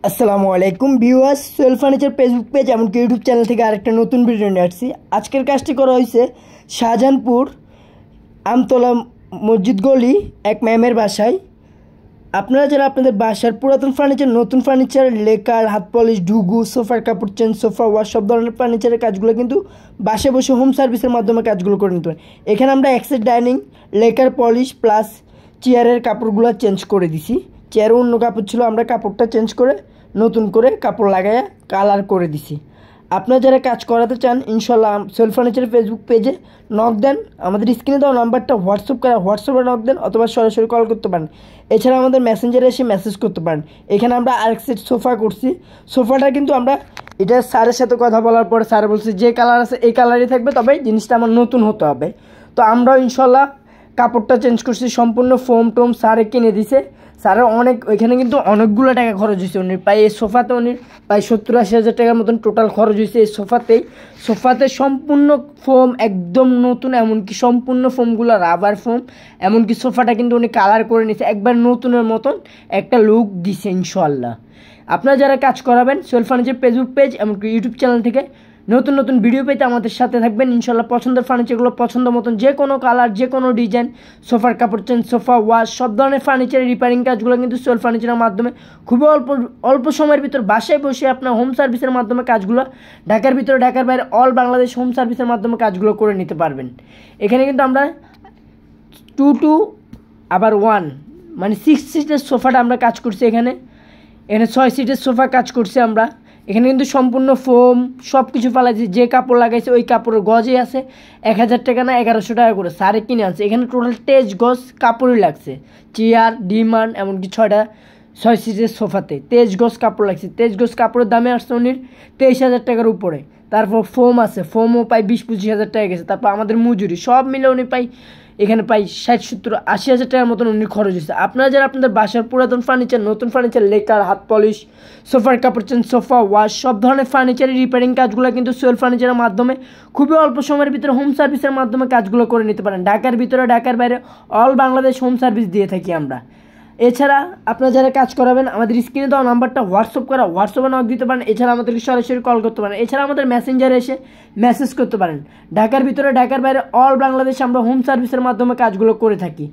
আসসালামু আলাইকুম viewers, Sohel furniture Facebook page এমনকি ইউটিউব চ্যানেল থেকে আরেকটা নতুন ভিডিও নিয়ে আসছি। আজকের কাজটি করা হয়েছে শাহজাহানপুর আমতলা মসজিদ গলি এক ম্যামের বাসায়। আপনারা যারা আপনাদের বাসার পুরাতন ফার্নিচার, নতুন ফার্নিচার, লেকার, হাত পলিশ, ঢুগু, সোফার কাপড় চেঞ্জ, সোফা ওয়াশ সব ধরনের ফার্নিচারের কাজগুলো কিন্তু বাসায় বসে হোম সার্ভিসের মাধ্যমে কাজগুলো করে নিতে পারেন। এখানে আমরা exact dining, lacquer polish plus চেয়ারের কাপড়গুলো চেঞ্জ করে দিছি। চেয়ারে অন্য কাপড় ছিল, আমরা কাপড়টা চেঞ্জ করে নতুন করে কাপড় লাগাইয়া কালার করে দিছি। আপনারা যারা কাজ করাতে চান ইনশাল্লাহ সোহেল ফার্নিচারের ফেসবুক পেজে নক দেন, আমাদের স্ক্রিনে দেওয়া নাম্বারটা হোয়াটসঅ্যাপে নক দেন অথবা সরাসরি কল করতে পারেন। এছাড়া আমাদের মেসেঞ্জারে এসে মেসেজ করতে পারেন। এখানে আমরা আরেক সেট সোফা করছি। সোফাটা কিন্তু আমরা এটা স্যারের সাথে কথা বলার পরে স্যার বলছে যে কালার আছে এই কালারই থাকবে, তবে জিনিসটা আমার নতুন হতে হবে। তো আমরাও ইনশাল্লাহ কাপড়টা চেঞ্জ করছি, সম্পূর্ণ ফোম টোম স্যারে কিনে দিছে। স্যারের এখানে কিন্তু অনেকগুলো টাকা খরচ হয়েছে। উনি প্রায় এই সোফাতে প্রায় 70-80 হাজার টাকার মতন টোটাল খরচ হয়েছে এই সোফাতে সম্পূর্ণ ফোম একদম নতুন, এমনকি সম্পূর্ণ ফোমগুলো রাবার ফোম। এমনকি সোফাটা কিন্তু উনি কালার করে নিয়েছে, একবার নতুনের মতন একটা লুক দিছে ইনশাল্লাহ। আপনারা যারা কাজ করাবেন সোহেল ফার্নিচার ফেসবুক পেজ এমনকি ইউটিউব চ্যানেল থেকে নতুন নতুন ভিডিও পেতে আমাদের সাথে থাকবেন ইনশাল্লাহ। পছন্দের ফার্নিচারগুলো পছন্দ মতন যে কোনো কালার, যে কোনো ডিজাইন, সোফার কাপড় চেঞ্জ, সোফা ওয়াশ সব ধরনের ফার্নিচারের রিপেয়ারিং কাজগুলো কিন্তু সোহেল ফার্নিচারের মাধ্যমে খুবই অল্প সময়ের ভিতর বাসায় বসে আপনার হোম সার্ভিসের মাধ্যমে কাজগুলো ঢাকার ভিতরে, ঢাকার বাইরে অল বাংলাদেশ হোম সার্ভিসের মাধ্যমে কাজগুলো করে নিতে পারবেন। এখানে কিন্তু আমরা 2 আবার 1 মানে 6 সিটের সোফাটা আমরা কাজ করছি। এখানে 6 সিটের সোফা কাজ করছি আমরা। এখানে কিন্তু সম্পূর্ণ ফোম সব কিছু ফালাইছি, যে কাপড় লাগাইছে ওই কাপড়ের গজে আছে 1000 টাকা না 1100 টাকা করে সারে কিনে আনছে। এখানে টোটাল 23 গজ কাপড়ই লাগছে, চেয়ার ডিমান্ড এমনকি 6 সিটের সোফাতে 23 গজ কাপড় লাগছে। 23 গজ কাপড়ের দামে আসছে উনির 23,000 টাকার উপরে। তারপর ফোম আছে, ফোমও প্রায় 20-25 হাজার টাকা গেছে। তারপর আমাদের মজুরি সব মিলে উনি এখানে প্রায় 60-70-80 হাজার টাকার মতন উনি খরচ হয়েছে। আপনারা যারা আপনাদের বাসার পুরাতন ফার্নিচার, নতুন ফার্নিচার, লেকার, হাত পলিশ, সোফার কাপড় চেঞ্জ, সোফা ওয়াশ সব ধরনের ফার্নিচারের রিপেয়ারিং কাজগুলো কিন্তু সোহেল ফার্নিচারের মাধ্যমে খুবই অল্প সময়ের ভিতরে হোম সার্ভিসের মাধ্যমে কাজগুলো করে নিতে পারেন। ঢাকার ভিতরে, ঢাকার বাইরে অল বাংলাদেশ হোম সার্ভিস দিয়ে থাকি আমরা। এছাড়া আপনারা যারা কাজ করাবেন আমাদের স্ক্রিনে দেওয়া নাম্বারটা হোয়াটসঅ্যাপে নক দিতে পারেন। এছাড়া আমাদেরকে সরাসরি কল করতে পারেন। এছাড়া আমাদের মেসেঞ্জারে এসে মেসেজ করতে পারেন। ঢাকার ভিতরে, ঢাকার বাইরে অল বাংলাদেশ আমরা হোম সার্ভিসের মাধ্যমে কাজগুলো করে থাকি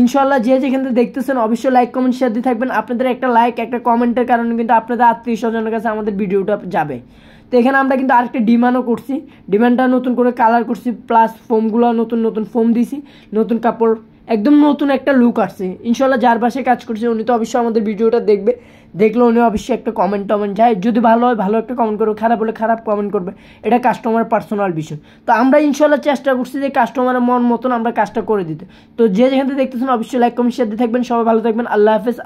ইনশাল্লাহ। যে যেখান থেকে দেখতেছেন অবশ্যই লাইক কমেন্ট শেয়ার দিয়ে থাকবেন। আপনাদের একটা লাইক, একটা কমেন্টের কারণে কিন্তু আপনাদের আত্মীয় স্বজনের কাছে আমাদের ভিডিওটা যাবে। তো এখানে আমরা কিন্তু আরেকটা ডিমান্ডও করছি, ডিমান্ডটা নতুন করে কালার করছি, প্লাস ফোমগুলো নতুন ফোম দিছি, নতুন কাপড়, একদম নতুন একটা লুক আসছে ইনশাল্লাহ। যার বাসায় কাজ করছে উনি তো অবশ্যই আমাদের ভিডিওটা দেখলে উনি অবশ্যই একটা কমেন্ট যায়, যদি ভালো হয় ভালো একটা কমেন্ট করবে, খারাপ হলে খারাপ কমেন্ট করবে, এটা কাস্টমারের পার্সোনাল বিষয়। তো আমরা ইনশাল্লাহ চেষ্টা করছি যে কাস্টমারের মন মতন আমরা কাজটা করে দিতে। তো যে যেখান থেকে দেখতেছেন অবশ্যই লাইক কমেন্ট শেয়ার দিয়ে থাকবেন। সবাই ভালো থাকবেন, আল্লাহ হাফেজ।